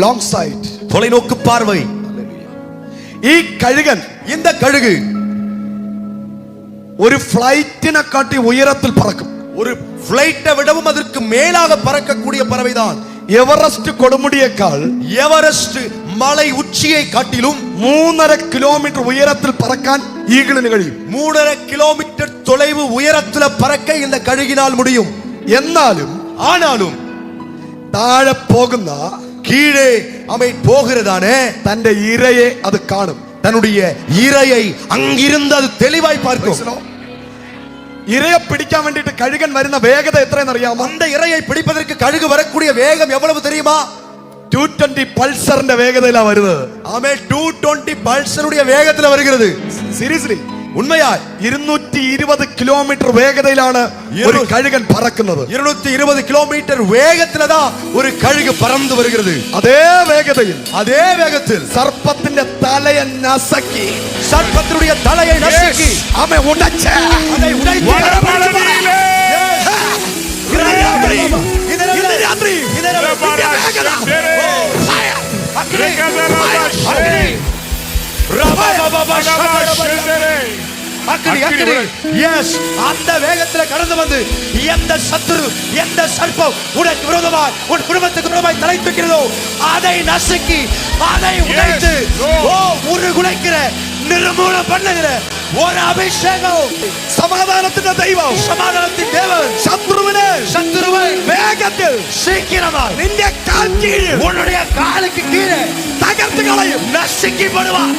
Long side, தொலைநோக்கு பார்வை. ഈ കഴുകൻ, இந்த கழுகு ഒരു ഫ്ലൈറ്റിനെ കാട്ടി ഉയരത്തിൽ പറക്കും. ஒரு பிளைட்டை விடவும் அதற்கு மேலாக பறக்கக்கூடிய பறவைதான். എവറസ്റ്റ് കൊടുമുടിയേക്കാൾ, எவரெஸ்ட் மலை உச்சியை காட்டிலும் 3.5 കിലോമീറ്റർ ഉയരത്തിൽ പറക്കാൻ ഈഗിളിന് കഴിയും. 3.5 കിലോമീറ്റർ தொலைவு உயரத்துல பறக்க இந்த கழுகினால் முடியும். ஆனாலும் താഴെ പോകുന്ന, கீழே அவை போகிறதானே തന്റെ ഇരയെ അത് കാണും. தன்னுடைய இரையை அங்கிருந்து அது தெளிவாய் பார்க்கும். ഇരയെ പിടിക്കാൻ വേണ്ടിട്ട് കഴുകൻ വരുന്ന വേഗത എത്രയെന്ന് അറിയാമോ? அந்த இரையை பிடிப்பதற்கு கழுகு வரக்கூடிய வேகம் எவ்வளவு தெரியுமா? 220 പൾസറിന്റെ വേഗതയിലാണ് വരുന്നത്. ஆமே, 220 பல்சருடைய வேகத்துல வருகிறது. സീരിയസ്ലി, உண்மையா 220 കിലോമീറ്റർ വേഗതയിലാണ് ഒരു കഴുകൻ പറക്കുന്നത്. 220 கிலோமீட்டர் வேகத்துல தான் ஒரு கழுகு பறந்து வருகிறது. അതേ വേഗത്തിൽ சர்ப்பத்தின் தலையை நசுக்கி, சர்ப்பத்தினுடைய தலையை நசுக்கி அவன் உடைச்ச, அதை உடைத்து அந்த வேகத்தில் கடந்து வந்து எந்த சத்துரு, எந்த சர்ப்பம் உனக்கு விரோதமாய், உன் குடும்பத்துக்கு விரோதமாய் தலை தூக்கிறதோ அதை நசுக்கி, அதை உடைத்து உருகுலைக்கிற, நிர்மூலம் பண்ணுகிற ஒரு அபிஷேகம். സമാധാനത്തിന്റെ ദൈവം, சமாதானத்தின் தேவன் சத்துருவை വേഗത്തിൽ சீக்கிரமாய் നിന്റെ കാൽ കീഴിൽ, உன்னுடைய காலுக்கு கீழே തകർത്ത് കളയും. நசுக்கப்படுவார்.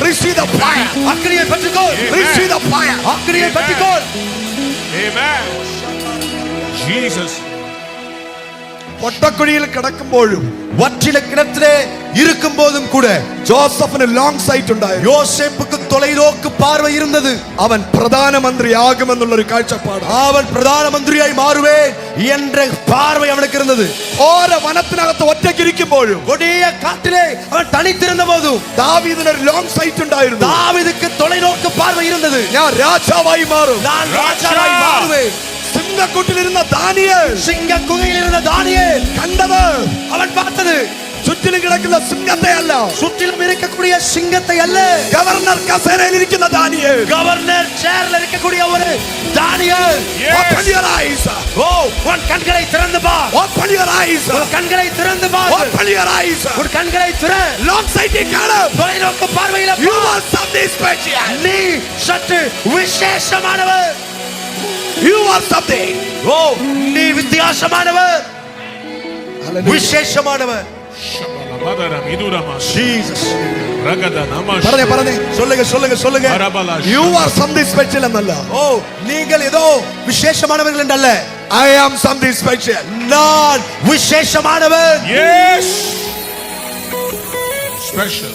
Receive the fire. அக்கினியை பெற்றுக்கொள். Receive the fire. அக்கினியை பெற்றுக்கொள். Amen. Jesus. പൊട്ടക്കുഴിയിൽ കിടക്കുമ്പോഴും, வற்றில கிணற்றிலே இருக்கும் போதும் கூட ജോസഫിന് ലോങ് സൈറ്റ് ഉണ്ടായിരുന്നു. யோசேப்புக்கு தொலைநோக்கு பார்வை இருந்தது. അവൻ പ്രധാനമന്ത്രി ആകുമെന്നുള്ള ഒരു കാഴ്ചപ്പാട്, அவன் பிரதான மந்திரியாய் மாறுவேன் என்ற பார்வை அவனுக்கு இருந்தது. ഓരോ വനത്തിനകത്ത് ഒറ്റയ്ക്കിരിക്കുമ്പോഴും, கொடிய காட்டிலே அவன் தனித்திருந்த போதும் ദാവീദിന് ഒരു ലോങ് സൈറ്റ് ഉണ്ടായിരുന്നു. தாவீதுக்கு தொலைநோக்கு பார்வை இருந்தது. ഞാൻ രാജാവായി മാറും, நான் ராஜாவாய் மாறுவேன். സിംഹക്കൂട്ടിലിരുന്ന ദാനിയേൽ, சிங்க குகையில் இருந்த தானியேல் കണ്ടത്, அவன் பார்த்தது ചുറ്റിലും കിടക്കുന്ന സിംഹത്തെ അല്ല, சுற்றிலும் இருக்கக்கூடிய சிங்கத்தை அல்ல, ഗവർണർ കസേരയിൽ ഇരിക്കുന്ന ദാനിയേൽ, கவர்னர் சேர்ல இருக்கக்கூடிய ஒரு தானியேல். Open your eyes. உன் கண்களை திறந்து பார். Open your eyes. உன் கண்களை திறந்து பார். Open your eyes. உன் கண்களை திற. Long sight காணு. தொலைநோக்கு பார்வையில You are something special. நீ சற்று விசேஷமானவர். You are something. நீ வித்தியாசமானவர், விசேஷமானவர். Jesus. പറഞ്ഞേ சொல்லுங்க. You are something special എന്നല്ല. நீங்கள் ஏதோ விசேஷமானவர்கள் என்றல்ல. I am something special. நான் விசேஷமானவர். Yes. Special.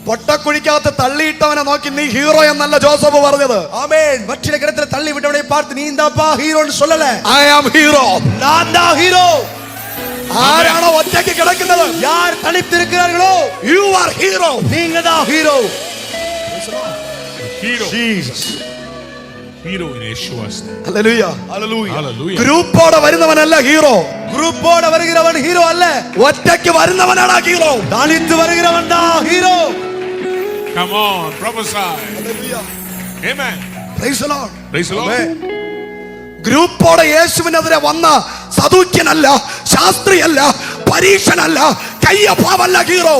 പൊട്ടക്കുഴിക്കകത്ത് തള്ളിയിട്ടവനെ നോക്കി നീ ഹീറോ എന്നല്ല ജോസഫ് പറഞ്ഞത്. ஆமென். வற்றில கிணத்துல தள்ளி விட்டவனை பார்த்து நீ இந்தாப்பா ஹீரோன்னு சொல்லல. I am hero. நான் தான் ஹீரோ. ആരാണോ ഒറ്റയ്ക്ക് കിടക്കുന്നത്, யார் தனித்திருக்கிறார்களோ, you are hero. நீங்க தான் hero. Jesus. Hero in Yeshua's name. Hallelujah. Hallelujah. ഗ്രൂപ്പോടെ വരുന്നവനല്ല ഹീറോ, குரூப்போட வருகிறவன் ஹீரோ அல்ல, ഒറ്റയ്ക്ക് വരുന്നവനാണ് ഹീറോ. தனித்து வருகிறவன் தான் hero. Come on, prophesy. Amen. Praise the Lord. Praise the Lord. ഗ്രൂപ്പോടെ യേശുവിനെതിരെ വന്ന സദൂക്യനല്ല, ശാസ്ത്രിയല്ല, പരീക്ഷനല്ല, കയ്യപ്പാവല്ല ഹീറോ.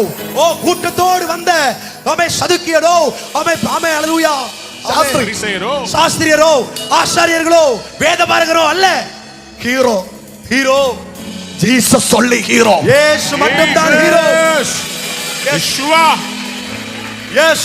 கூட்டத்தோடு வந்த சதுக்கியரோ, அல்லேலூயா, சாஸ்திரியரோ, ஆசாரியர்களோ, வேதபாரகரோ அல்ல ஹீரோ. Jesus only hero. இயேசு மட்டும் தான் ஹீரோ. Yeshua. Yes.